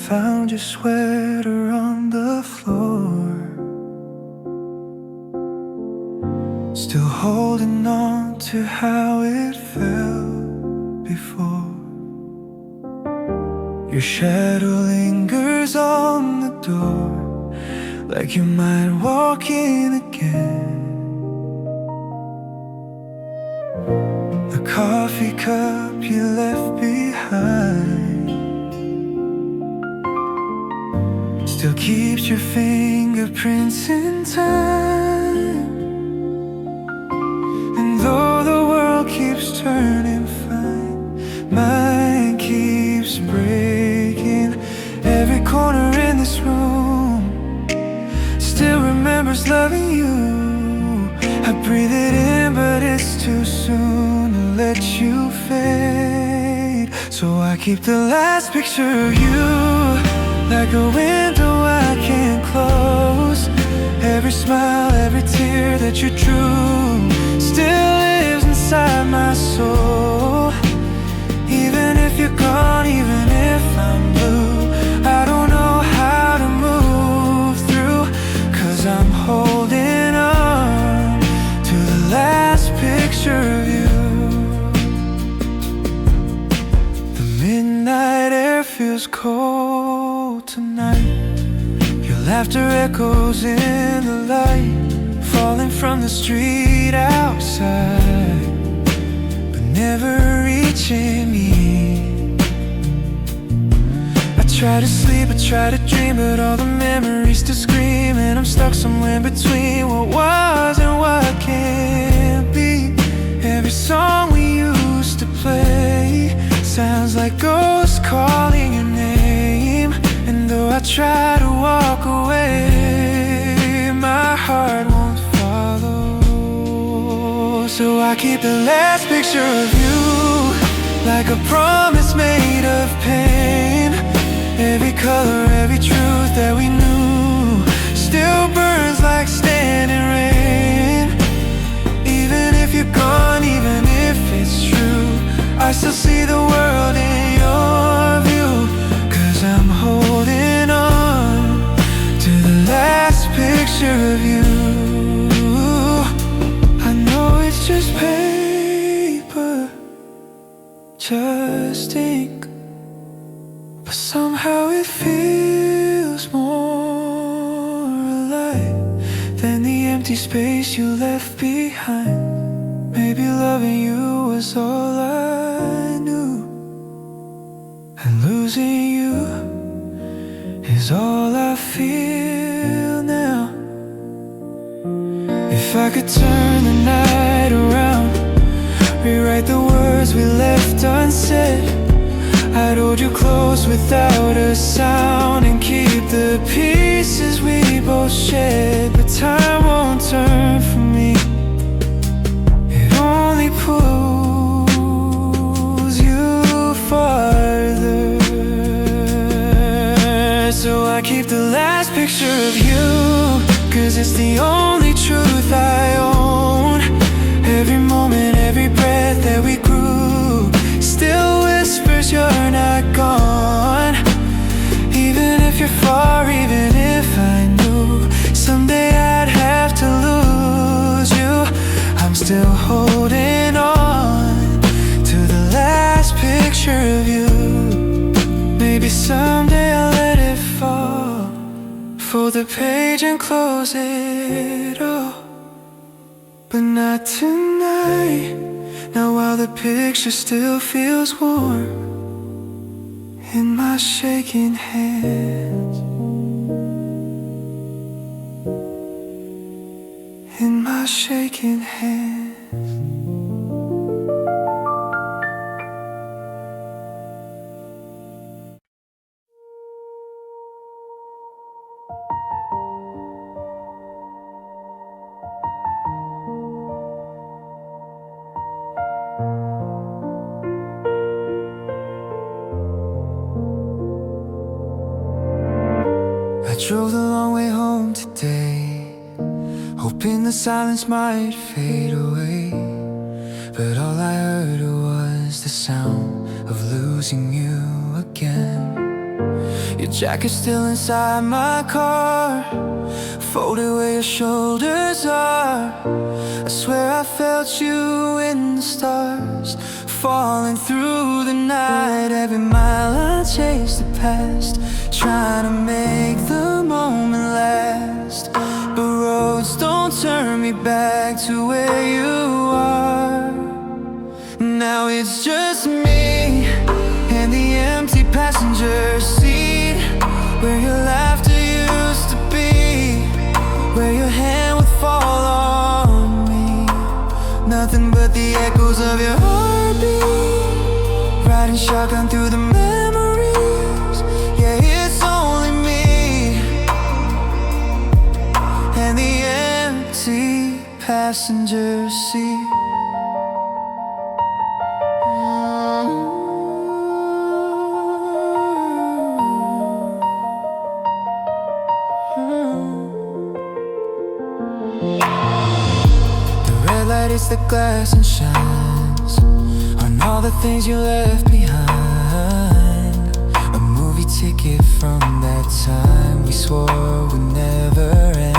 found your sweater on the floor, still holding on to how it felt before. Your shadow lingers on the door, like you might walk in again. The coffee cup you left behind still keeps your fingerprints in time. And though the world keeps turning fine, mine keeps breaking. Every corner in this room still remembers loving you. I breathe it in, but it's too soon to let you fade. So I keep the last picture of you, like a window I can't close. Every smile, every tear that you drew still lives inside my soul. Even if you're gone, even if I'm blue, I don't know how to move through, 'cause I'm holding on to the last picture of you. The midnight air feels cold tonight. Your laughter echoes in the light, falling from the street outside, but never reaching me. I try to sleep, I try to dream, but all the memories still scream, and I'm stuck somewhere between what was and what can't be. Every song we used to play sounds like ghosts calling your name. And though I try to walk away, my heart won't follow. So I keep the last picture of you, like a promise made of pain. Every color, every truth that we knew still burns like standing rain. Even if you're gone, even if it's true, I still see the world in your view, 'cause I'm holding on to the last picture of you. I know it's just paper, just ink, but somehow it feels more alive than the empty space you left behind. Maybe loving you was all I knew, and losing you is all I feel now. If I could turn the night around, rewrite the words we left unsaid, I'd hold you close without a sound, and keep the pieces we both shared. But time won't turn for me, it only pulls you farther. So I keep the last picture of you, 'cause it's the only truth I own. Every moment, every breath that we grew still whispers you're not gone. Even if you're far, even if I knew someday I'd have to lose you, I'm still holding on to the last picture of you. Maybe someday I'll let it fall, fold the page and close it all, but not tonight. Now while the picture still feels warm in my shaking hands, in my shaking hands. I drove the long way home today, hoping the silence might fade away. But all I heard was the sound of losing you again. Your jacket's still inside my car, folded where your shoulders are. I swear I felt you in the stars, falling through the night. Every mile I chased the past, trying to make the moment last. But roads don't turn me back to where you are. Now it's just me and the empty passenger seat, where your laughter used to be, where your hand would fall on me. Nothing but the echoes of your heartbeat, riding shotgun through the memories. Yeah, it's only me and the empty passenger seat. It's the glass and shines on all the things you left behind. A movie ticket from that time we swore would never end.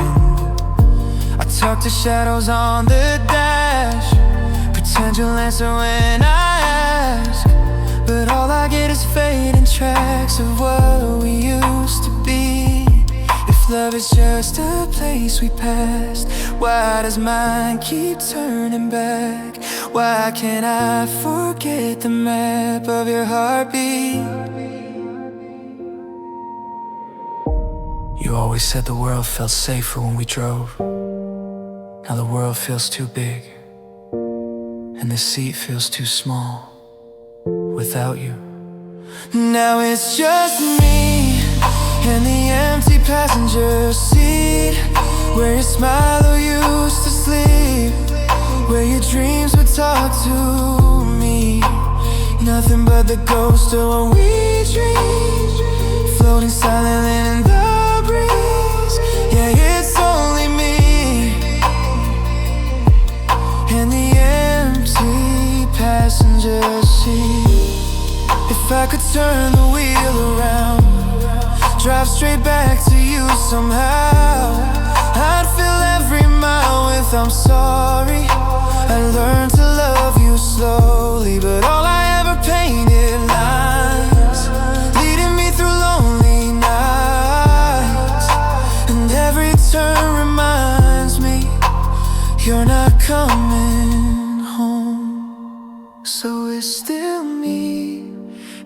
I talk to shadows on the dash, pretend you'll answer when I ask, but all I get is fading tracks of what we used to be. If love is just a place we passed, why does mine keep turning back? Why can't I forget the map of your heartbeat? You always said the world felt safer when we drove. Now the world feels too big, and the seat feels too small without you. Now it's just me and the empty passenger seat, where your smile used to sleep, where your dreams would talk to me. Nothing but the ghost of what we dreamed, floating silently in the breeze. Yeah, it's only me and the empty passenger seat. If I could turn the wheel around, drive straight back to you somehow, I'd fill every mile with I'm sorry. I learned to love you slowly, but all I ever painted lines, leading me through lonely nights. And every turn reminds me you're not coming home. So it's still me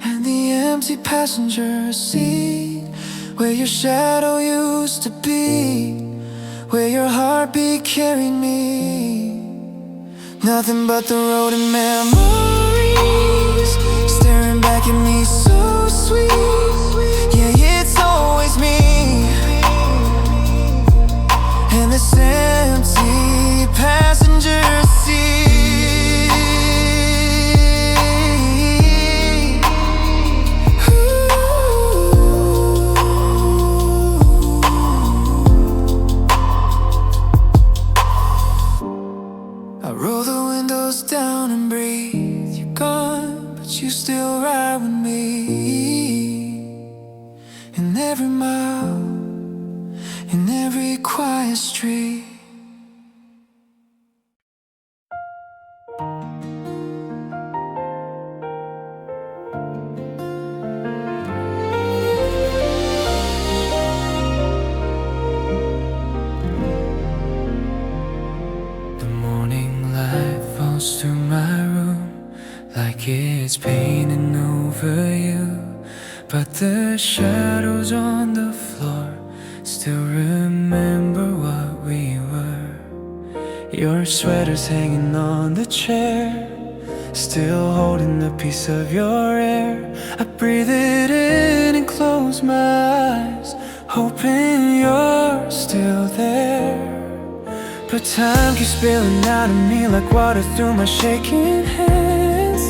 and the empty passenger seat, where your shadow used to be, where your heartbeat carried me. Nothing but the road and memories, staring back at me so sweet. Yeah, it's always me and this empty passenger seat. Roll the windows down and breathe. You're gone, but you still ride with me. In every mile, in every quiet street. Through my room like it's painting over you, but the shadows on the floor still remember what we were. Your sweater's hanging on the chair, still holding a piece of your air. I breathe it in and close my eyes, hoping you're still there. But time keeps spilling out of me like water through my shaking hands.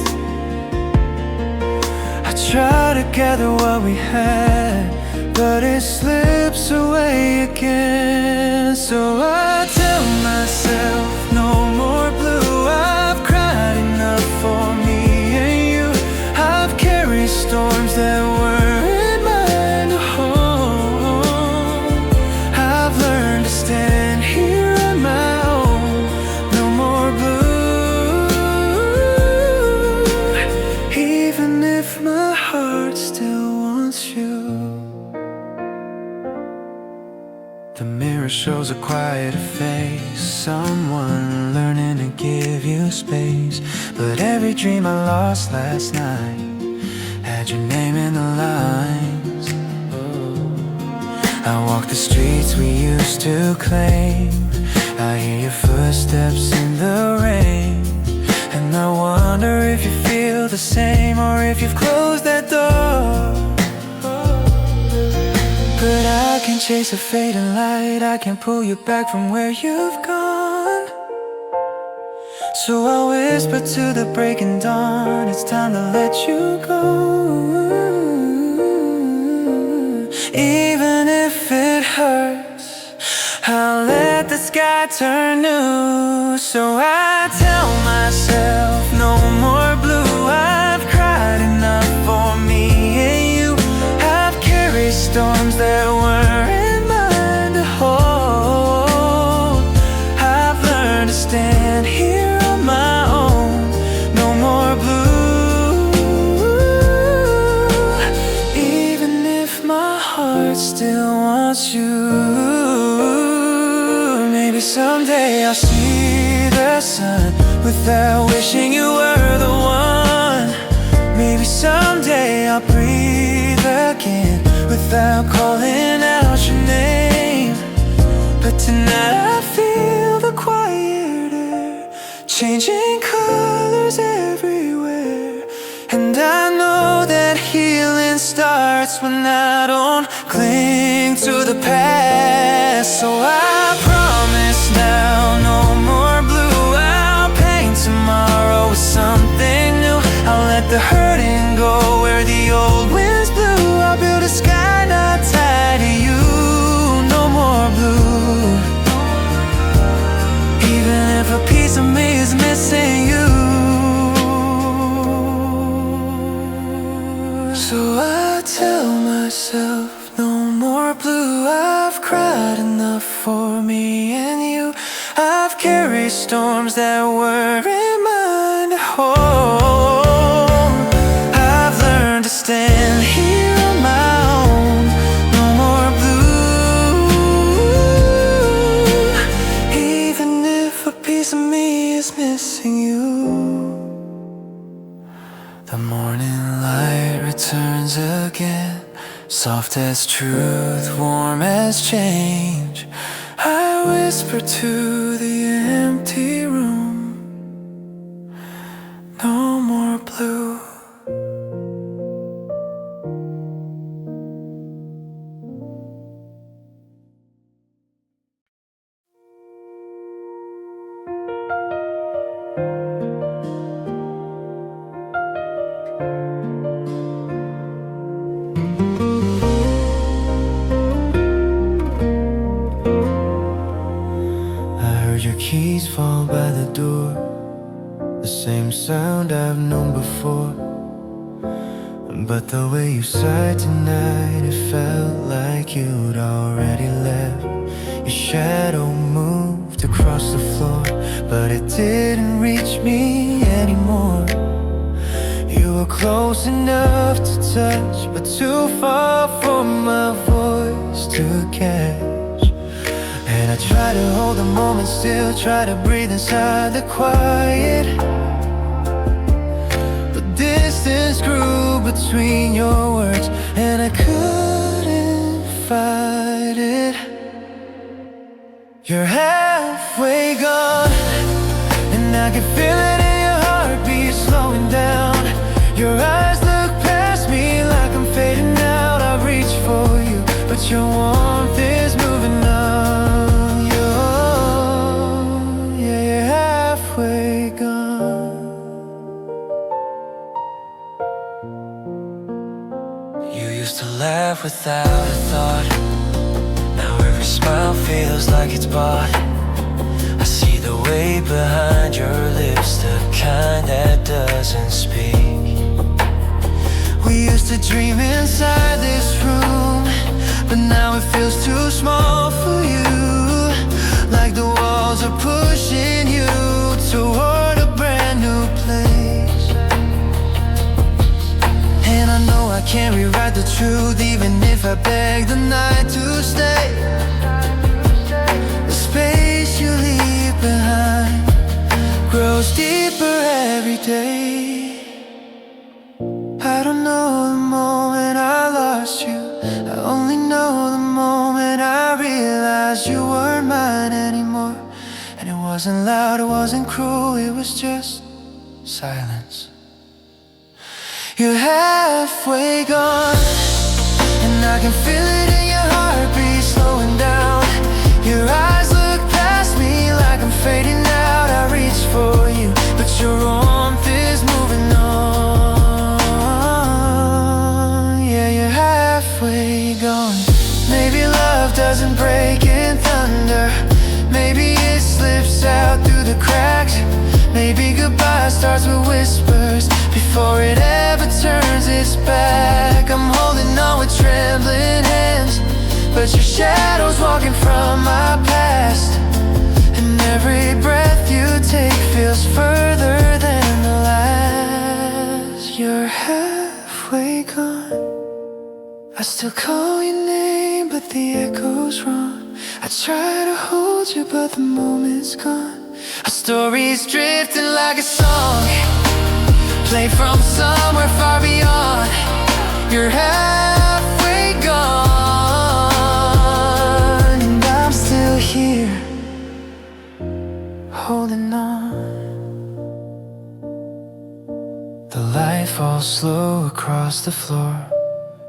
I try to gather what we had, but it slips away again. So I tell myself, no more blue. I've cried enough for me and you. I've carried storms that weren't mine to someone, learning to give you space. But every dream I lost last night had your name in the lines. I walk the streets we used to claim. I hear your footsteps in the rain, and I wonder if you feel the same, or if you've closed that door. But I can chase a fading light, I can pull you back from where you've gone. So I'll whisper to the breaking dawn, it's time to let you go. Even if it hurts, I'll let the sky turn new. So I tell myself, no more blue. I've cried enough for me and you. I've carried storms that weren't mine to hold. I've learned to stand here on my own. No more blue. Even if my heart still wants you, maybe someday I'll see the sun without wishing you were the one. Maybe someday I'll breathe again without calling out your name. But tonight I feel the quiet air changing colors everywhere, and I know that healing starts when I don't cling to the past. So I promise now, no more blue. I'll paint tomorrow with something new. I'll let the hurting go where the old winds blew. I'll build a sky not tied to you. No more blue. Even if a piece of me is missing you. So I tell myself, no more blue. I've cried enough for me and you. I've carried storms that weren't mine to hold. I've learned to stand here on my own. No more blue. Even if a piece of me is missing you. The morning light returns again, soft as truth, warm as change. I whisper to the empty room, no more blue. Your keys fall by the door, the same sound I've known before. But the way you sighed tonight, it felt like you'd already left. Your shadow moved across the floor, but it didn't reach me anymore. You were close enough to touch, but too far for my voice to catch. And I try to hold the moment still, try to breathe inside the quiet, but distance grew between your words, and I couldn't fight it. You're halfway gone, and I can feel it in your heartbeat slowing down. Your eyes look past me like I'm fading out. I reach for you, but your warmth is moving on. Laugh without a thought, now every smile feels like it's bought. I see the weight behind your lips, the kind that doesn't speak. We used to dream inside this room, but now it feels too small for you. Like the walls are pushing you toward a brand new place. And I know I can't rewrite the truth, even if I beg the night to stay. The space you leave behind grows deeper every day. I don't know the moment I lost you, I only know the moment I realized you weren't mine anymore. And it wasn't loud, it wasn't cruel, it was just silence. You're halfway gone, and I can feel it in your heartbeat slowing down. Your eyes look past me like I'm fading out. I reach for you, but your warmth is moving on. Yeah, you're halfway gone. Maybe love doesn't break in thunder, maybe it slips out through the cracks. Maybe goodbye starts with whispers before it ever turns its back. I'm holding on with trembling hands, but your shadow's walking from my past. And every breath you take feels further than the last. You're halfway gone, I still call your name, but the echo's wrong. I try to hold you, but the moment's gone. Our story's drifting like a song, played from somewhere far beyond. You're halfway gone, and I'm still here, holding on. The light falls slow across the floor,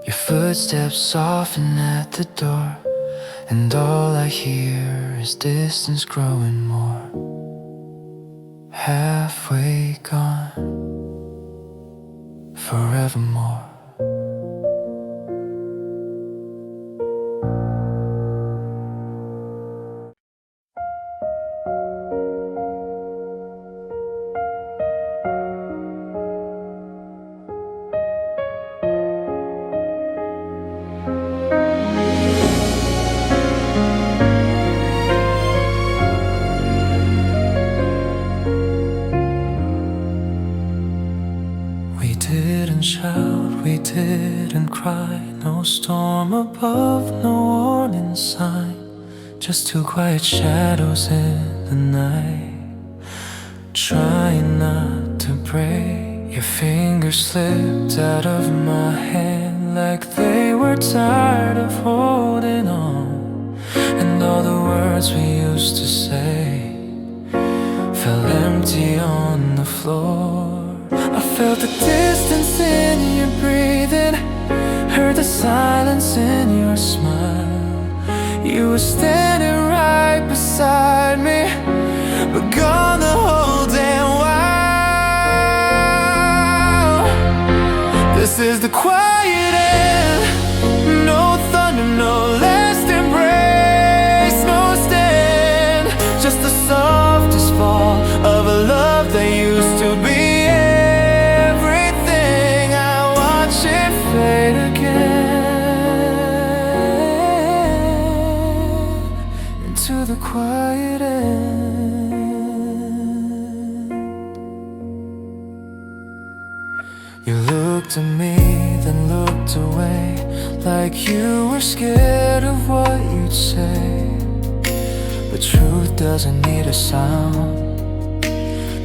your footsteps soften at the door, and all I hear is distance growing more. Halfway gone, forevermore. We didn't shout, we didn't cry, no storm above, no warning sign, just two quiet shadows in the night, trying not to break. Your fingers slipped out of my hand like they were tired of holding on, and all the words we used to say fell empty on the floor. I felt the distance in your breathing, heard the silence in your smile. You were standing right beside me, but gone the whole damn while. This is the quiet end, no thunder, no last embrace, no stand, just the softest fall of a love that used to be fade again into the quiet end. You looked at me, then looked away, like you were scared of what you'd say. But truth doesn't need a sound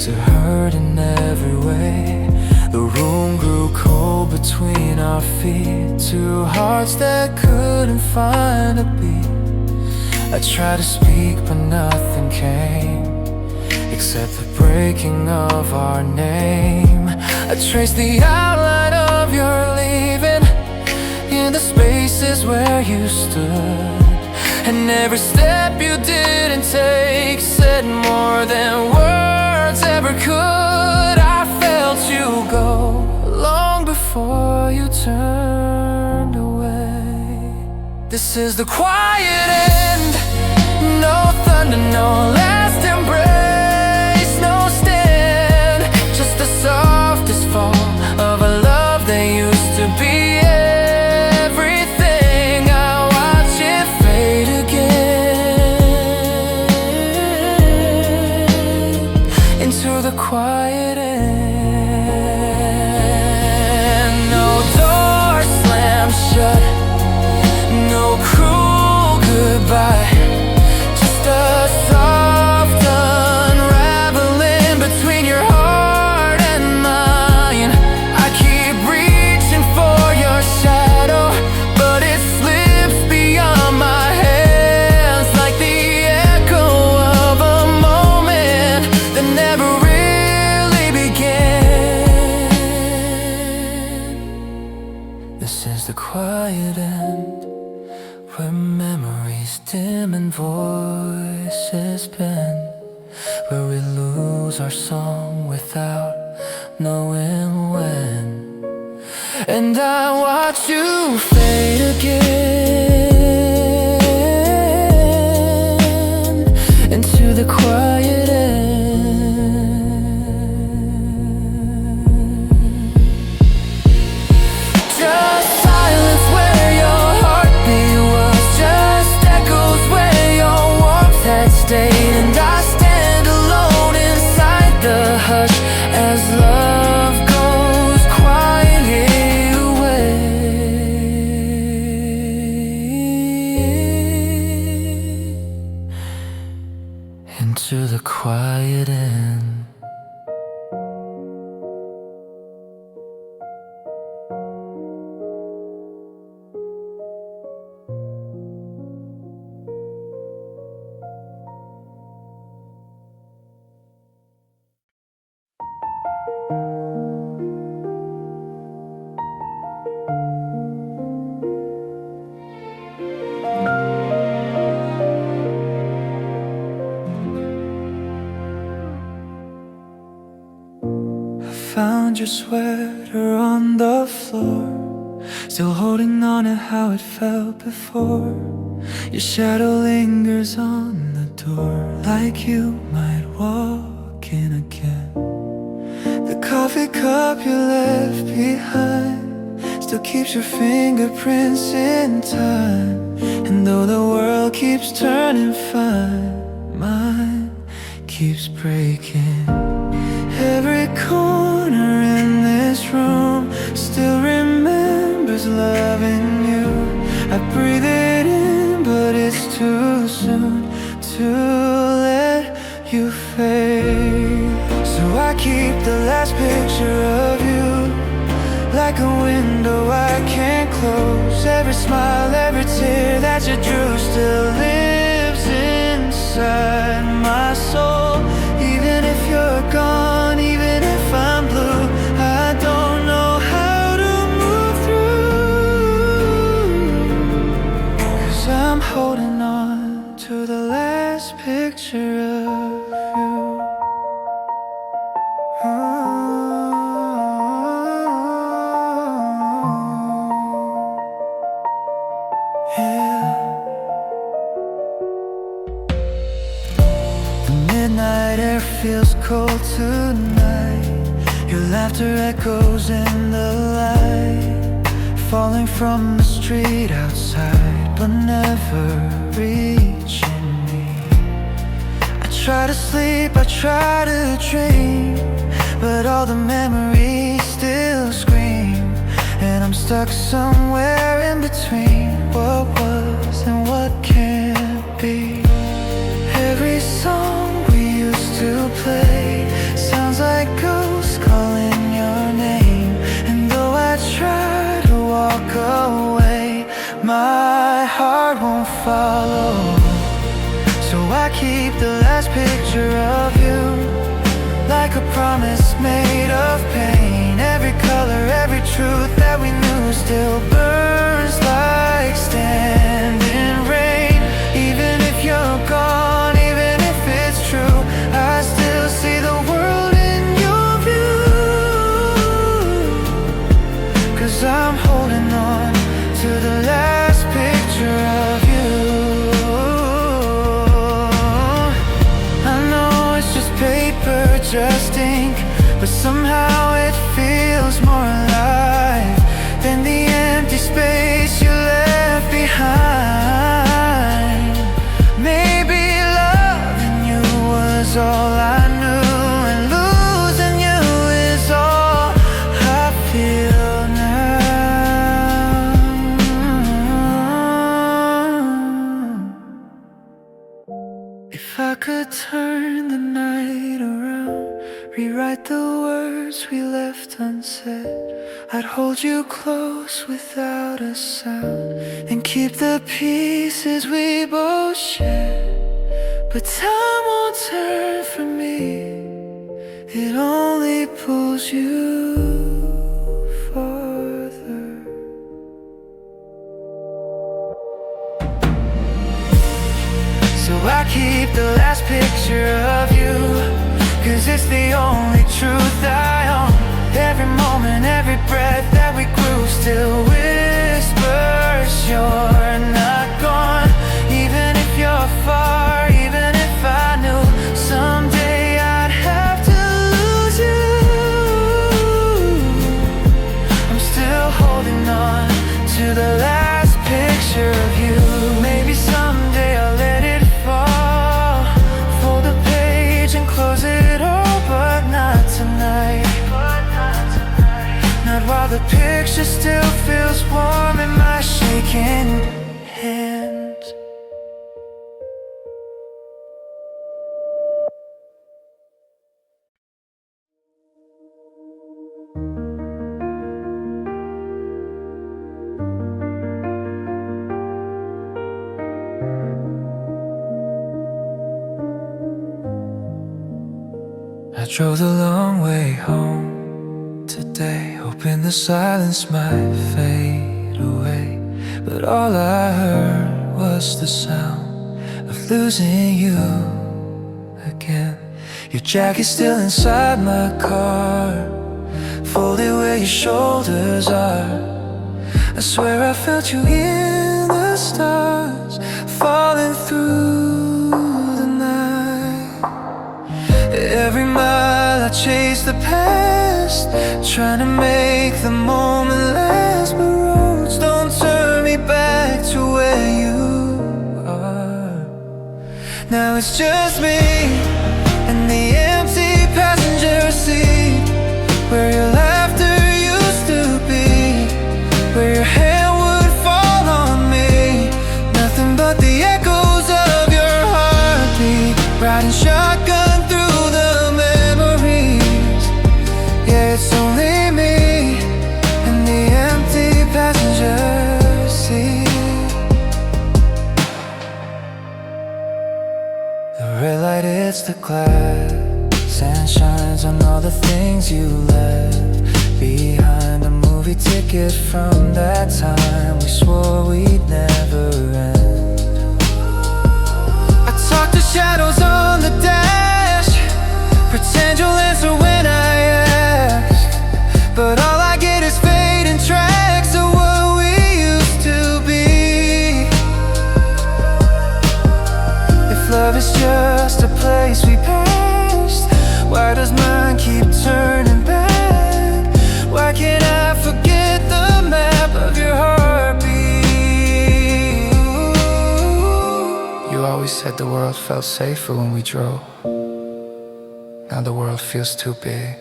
to hurt in every way. The room grew cold between our feet, two hearts that couldn't find a beat. I tried to speak but nothing came, except the breaking of our name. I traced the outline of your leaving in the spaces where you stood, and every step you didn't take said more than words ever could. I felt you go long before you turned away. This is the quiet end, no thunder, no last embrace, no stand, just the softest fall of a love that used to be everything. I watch it fade again into the quiet end. No door slammed shut, no cruel goodbye, just a soft unraveling between the quiet end, where memories dim and voices bend, where we lose our song without knowing when. And I watch you fade again into the quiet end. Just silence where your heartbeat was, just echoes where your warmth had stayed. And I stand alone inside the hush as love goes quietly away into the quiet end. Found your sweater on the floor, still holding on to how it felt before. Your shadow lingers on the door, like you might walk in again. The coffee cup you left behind still keeps your fingerprints in time. And though the world keeps turning fine, mine keeps breaking. Every corner in this room still remembers loving you. I breathe it in, but it's too soon to let you fade. So I keep the last picture of you, like a window I can't close. Every smile, every tear that you drew still lives inside my soul. Even if you're gone, even if I'm blue, I don't know how to move through, 'cause I'm holding on to the last picture of you. Yeah. The midnight air feels cold tonight. Your laughter echoes in the light, falling from the street outside, but never reaching me. I try to sleep, I try to dream, but all the memories still scream. And I'm stuck somewhere in between what was and what can't be. Every song we used to play sounds like ghosts calling your name. And though I try to walk away, my heart won't follow. So I keep the last picture of you, like a promise made of pain. Every color, every truth that we knew still burns like standing rain. Even if you're gone, even if it's true, I still see the world in your view. 'Cause I'm holding on to the last picture of you. I know it's just paper, just ink, but somehow it feels more alive than the empty space you left behind. Maybe loving you was all I knew, and losing you is all I feel now. If I could turn the night around, rewrite the words we left unsaid, I'd hold you close without a sound, and keep the pieces we both shared. But time won't turn for me, it only pulls you farther the last picture of you, 'cause it's the only truth I own. Every moment, every breath that we grew still whispers you're not gone. Even if you're far, even if I knew someday I'd have to lose you, I'm still holding on to the last picture of you. Maybe someday I'll let it fall, fold the page and close it all, but not tonight. Not while the picture still feels warm in my shaking hands. I drove the long way home today, hoping the silence might fade away, but all I heard was the sound of losing you again. Your jacket's still inside my car, folded where your shoulders are. I swear I felt you in the stars, falling through the night. Every mile I chase the past, trying to make the moment last, but roads don't turn me back to where you are. Now it's just me and the empty passenger seat, where your laughter used to be, where your hand would fall on me. Nothing but the echoes of your heartbeat, riding shotgun through the memories. Yeah, it's only me and the empty passenger seat. The red light hits the glass and shines on all the things you left behind. A movie ticket from that time we swore we'd never end. I talk to shadows on the dash, pretend you'll answer when I ask, but all I get is fading tracks of what we used to be. If love is just a place we passed, why does mine keep turning back? Why can't I forget the map of your heartbeat? You always said the world felt safer when we drove. Now the world feels too big,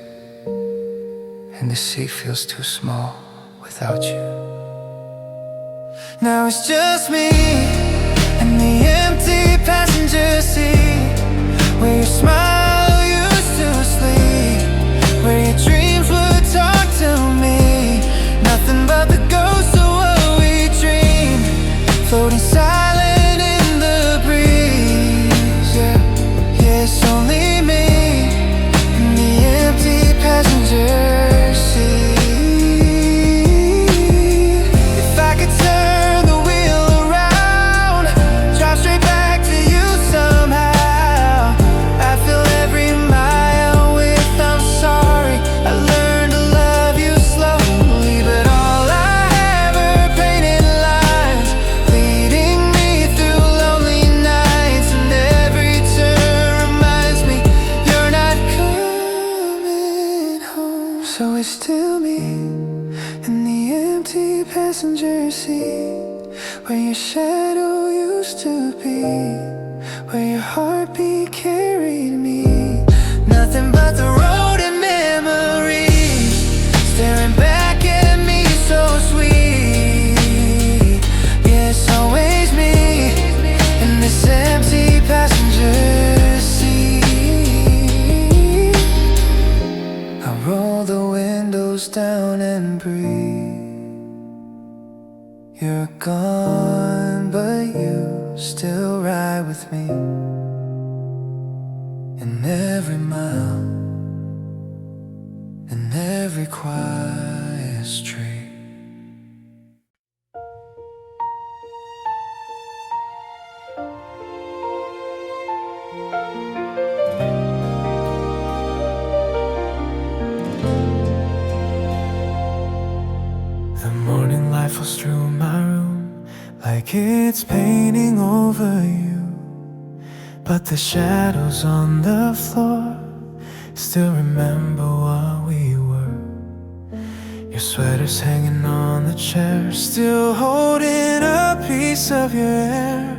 and the sea feels too small without you. Now it's just me and the empty passenger seat, where your smile used to sleep, where your dreams would talk to me. Nothing but the ghosts of what we dreamed, floating silent in the breeze. Yeah, yeah, it's only me and the empty passenger seat. If I could turn the wheel around, drive straight back to you somehow, I'd fill every mile with I'm sorry. I learned to love you slowly, but all I have are painted lines, leading me through lonely nights, and every turn reminds me you're not coming home. So it's still me in the empty passenger seat, where your shadow used to be, where your heartbeat carried me. Nothing but the road and memories, staring back at me so sweet. Yeah, it's always me in this empty passenger seat. I roll the windows down and breathe. You're gone, but you still ride with me in every mile, in every quiet street. falls through my room like it's painting over you, but the shadows on the floor still remember what we were. Your sweater's hanging on the chair, still holding a piece of your hair.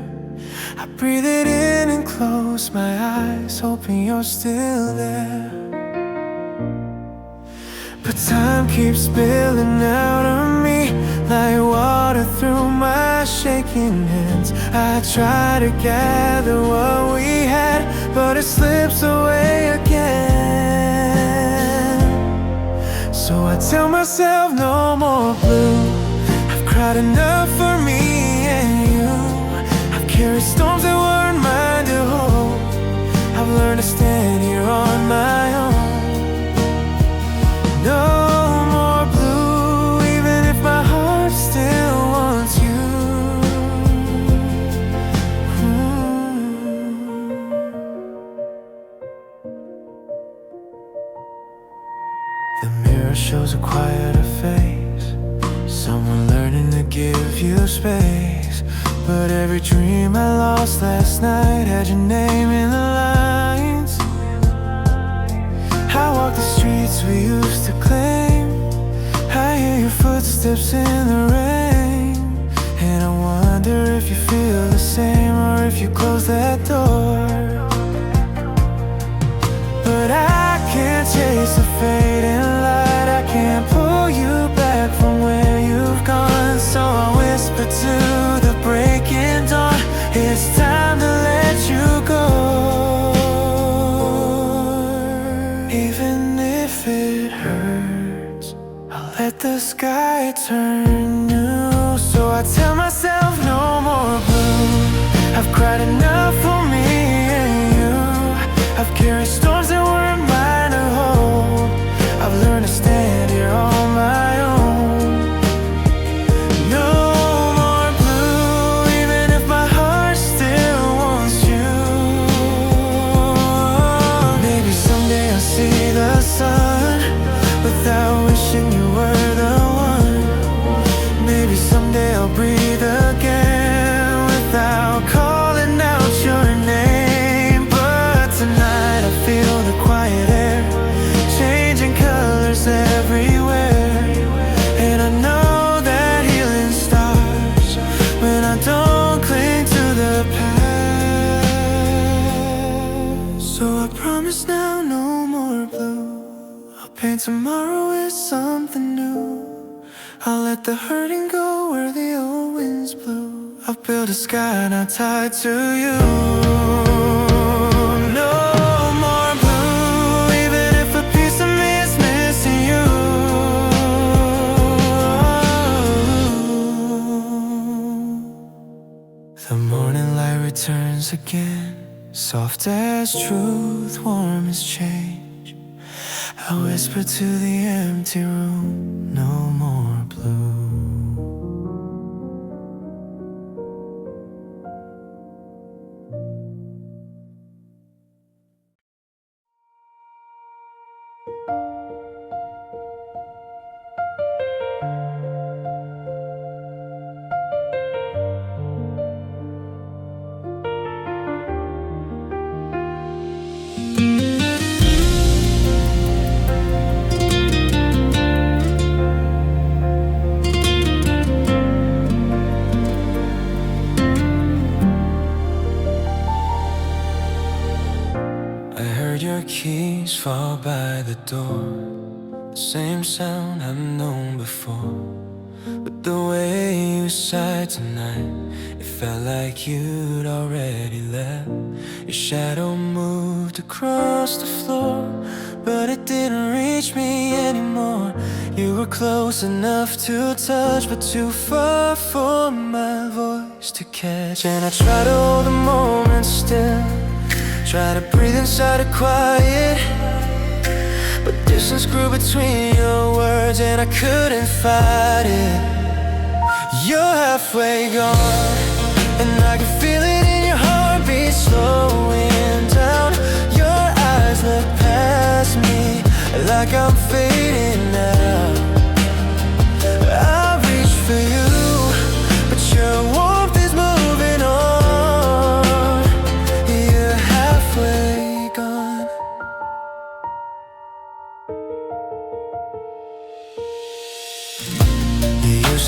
I breathe it in and close my eyes, hoping you're still there. But time keeps spilling out of me like water through my shaking hands. I try to gather what we had, but it slips away again. So I tell myself no more blue. I've cried enough for me and you. I've carried storms that weren't mine to hold. I've learned to stand here on my own. No more blue, even if my heart still wants you. The mirror shows a quieter face, someone learning to give you space. But every dream I lost last night had your name in the lines. I walk the streets we used to claim. I hear your footsteps in the rain, and I wonder if you feel the same, or if you close that door. But I can't chase the fading light, I can't pull you back from where you've gone. So I whisper to the breaking dawn, it's time to let you go. Even if it hurts, I'll let the sky turn new. So I tell myself no more blue. I've cried enough for me and you. I've carried storms that weren't mine to hold. I've learned to stand here on my own. No more blue, even if my heart still wants you. Maybe someday I'll see the sun without wishing you were the one. Maybe someday I'll breathe again without calling out your name. But tonight I feel the quiet air changing colors everywhere, and I know that healing starts when I don't cling to the past. So I promise now, no more blue. I'll paint tomorrow with something new. I'll let the hurting go where the old winds blew. I'll build a sky not tied to you. No more blue, even if a piece of me is missing you. The morning light returns again, soft as truth, warm as change. I whisper to the empty room, no more blue. Your keys fall by the door, the same sound I've known before. But the way you sighed tonight, it felt like you'd already left. Your shadow moved across the floor, but it didn't reach me anymore. You were close enough to touch, but too far for my voice to catch. And I try to hold the moment still, try to breathe inside a quiet, but distance grew between your words and I couldn't fight it. You're halfway gone, and I can feel it in your heartbeat slowing down. Your eyes look past me like I'm fading now. I reach for you,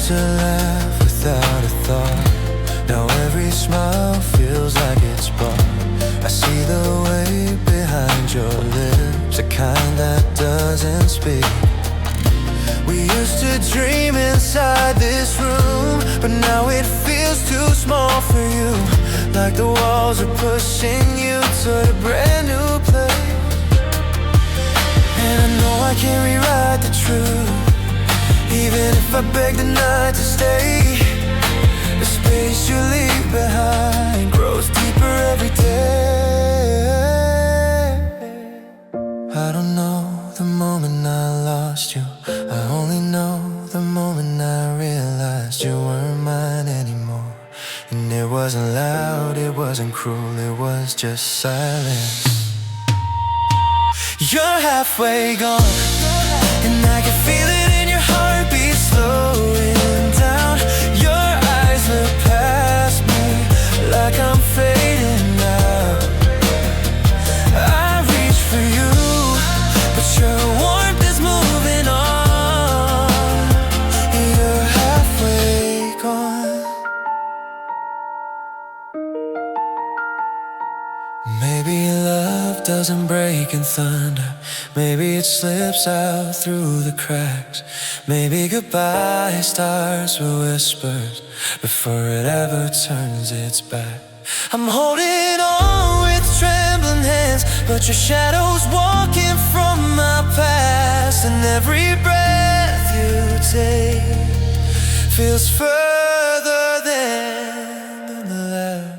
to laugh without a thought. Now every smile feels like it's bought. I see the way behind your lips, the kind that doesn't speak. We used to dream inside this room, but now it feels too small for you. Like the walls are pushing you to a brand new place. And I know I can't rewrite the truth, even if I beg the night to stay. The space you leave behind grows deeper every day. I don't know the moment I lost you, I only know the moment I realized you weren't mine anymore. And it wasn't loud, it wasn't cruel, it was just silence. You're halfway gone, and I can feel it in your heartbeat slowing down. Your eyes look past me like I'm fading out. I reach for you, but your warmth is moving on. You're halfway gone. Maybe love doesn't break in thunder, maybe it slips out through the cracks. Maybe goodbye starts with whispers before it ever turns its back. I'm holding on with trembling hands, but your shadow's walking from my past. And every breath you take feels further than the last.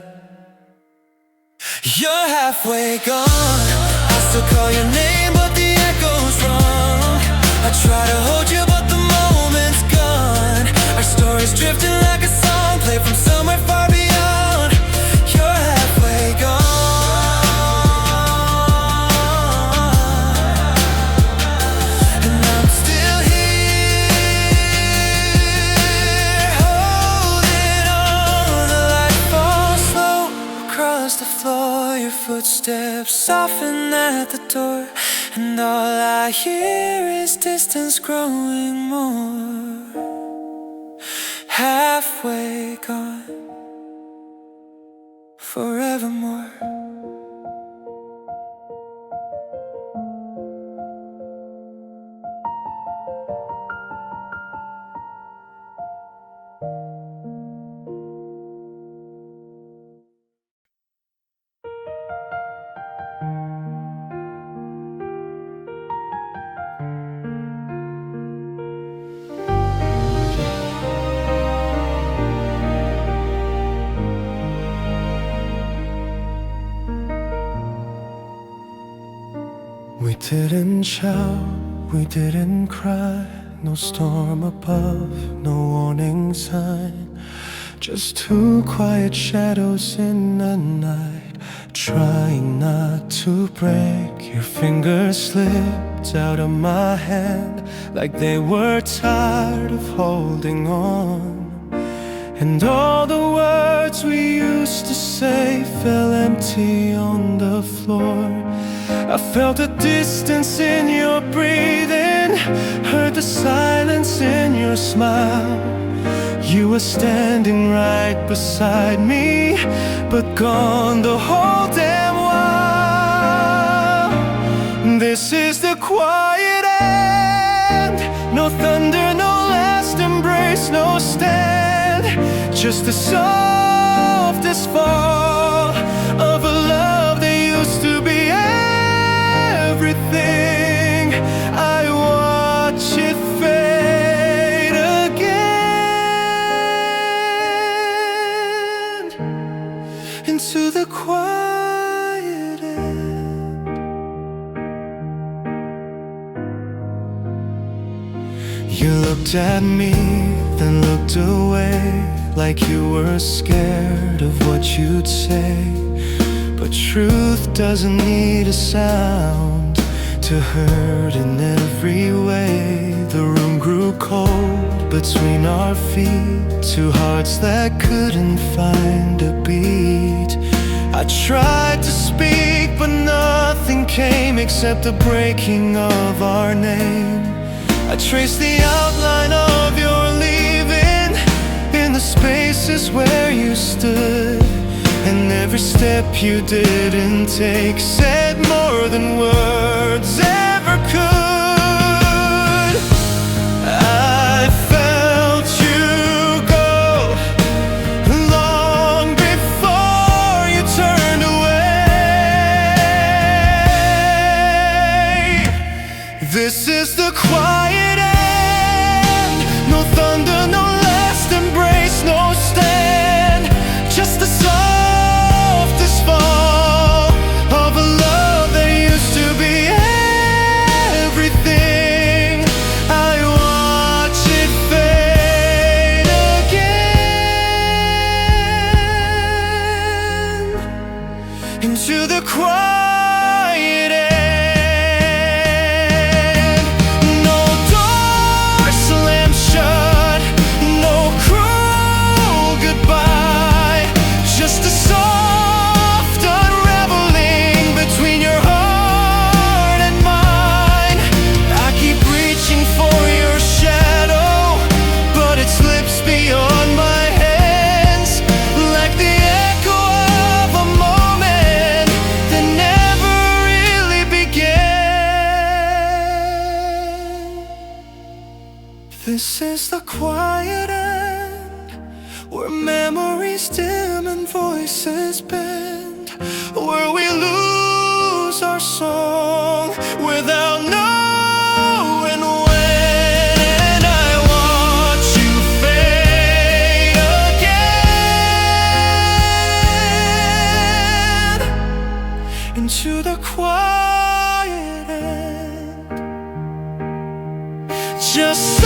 You're halfway gone, I still call your name, but the echo's wrong. I try to hold you, but the moment's gone. Our story's drifting like a song played from somewhere far beyond. You're halfway gone, and I'm still here, holding on. The light falls slow across the floor, your footsteps soften at the door, and all I hear is distance growing more. Halfway gone, forevermore. We didn't shout, we didn't cry. No storm above, no warning sign. Just two quiet shadows in the night, trying not to break. Your fingers slipped out of my hand like they were tired of holding on. And all the words we used to say fell empty on the floor. I felt the distance in your breathing, heard the silence in your smile. You were standing right beside me, but gone the whole damn while. This is the quiet end, no thunder, no last embrace, no stand. Just the softest fall of a love that used to be everything. I watch it fade again into the quiet end. You looked at me, then looked away, like you were scared of what you'd say. But truth doesn't need a sound to hurt in every way. The room grew cold between our feet, two hearts that couldn't find a beat. I tried to speak, but nothing came except the breaking of our name. I traced the outline of your leaving spaces where you stood, and every step you didn't take said more than words ever could. I felt you go long before you turned away. This is the quiet end, no thunder, no last embrace, no stand, just the softest fall of a love that used to be everything. I watch it fade again into the quiet end. No door slammed shut, no cruel goodbye, just a soft unraveling between your heart and mine. I keep reaching for your shadow, but it slips beyond my hands, like the echo of a moment that never really began. This is the quiet end, where memories dim and voices bend, where we lose our song without knowing when. And I watch you fade again into the quiet end. Just